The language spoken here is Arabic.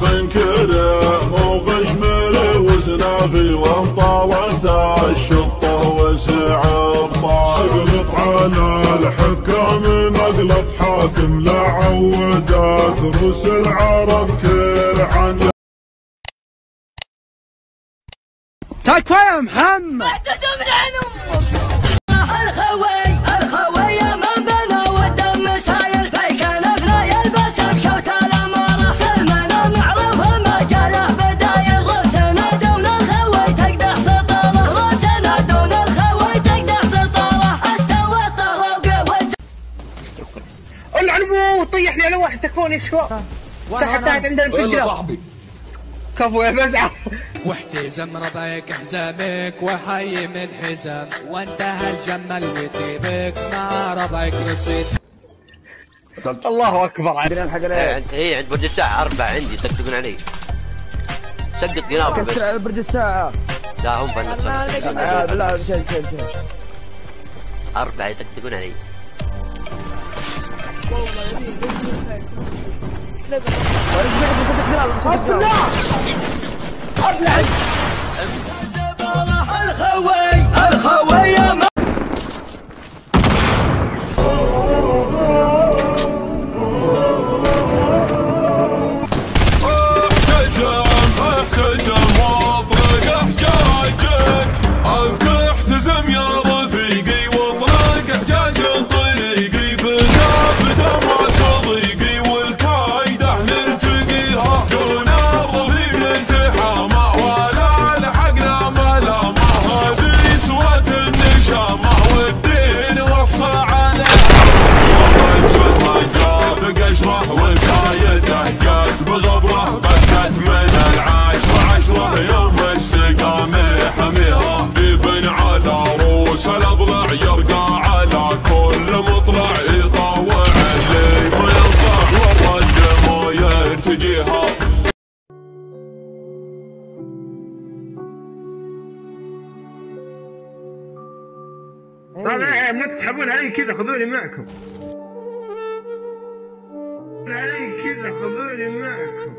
ضيوف كريم وغشمر وسنافي وانطلت الشطه وسع الطاق على الحكام مقلب حاكم لعودات روس العرب كل عن تكفى يا محمد احتدوا من عين امك الخوي يا من بنا والدم سايل فيك نفنا يلبس بشوت الامر راس المنى معروف المجاله بدايل راسنا دون الخوي تقدح سطره راسنا دون الخوي تقدح سطره استوى الطرق العلمو طيح لي على واحد تكفوني شو تحت عندنا يلا صاحبي كفو يا فزعه واحتزم رضيك حزامك وحي من حزام وانتهى الجمل وتيبك مع رضيك رصيد. الله اكبر عندنا الحق هي عند برج الساعة 4 عندي يطقطقون علي. سقط قنابل كسر على برج الساعة. لا هم بنص. لا شيل 4 يطقطقون علي. الخوي يا من احتزم واطرق حجاجك ابك احتزم يا رفيقي واطرق حجاج طريقي بدا ما تضيقي والكايده نلتقيها دون الرفيق انتحامه ولا لحقنا ملامه هذه سوة النشامه والدين وصى عليها والسلطان جاب قشره وكايته جات بغبره بكت من العاش وعشره يوم السقامه حميها ابن على روس الاضلع يرقى على كل مطلع يطاوع اللي ما ينصح والرد مو يرتجيها. طبعا مو تسحبون علي كذا خذوني معكم علي كذا خذوني معكم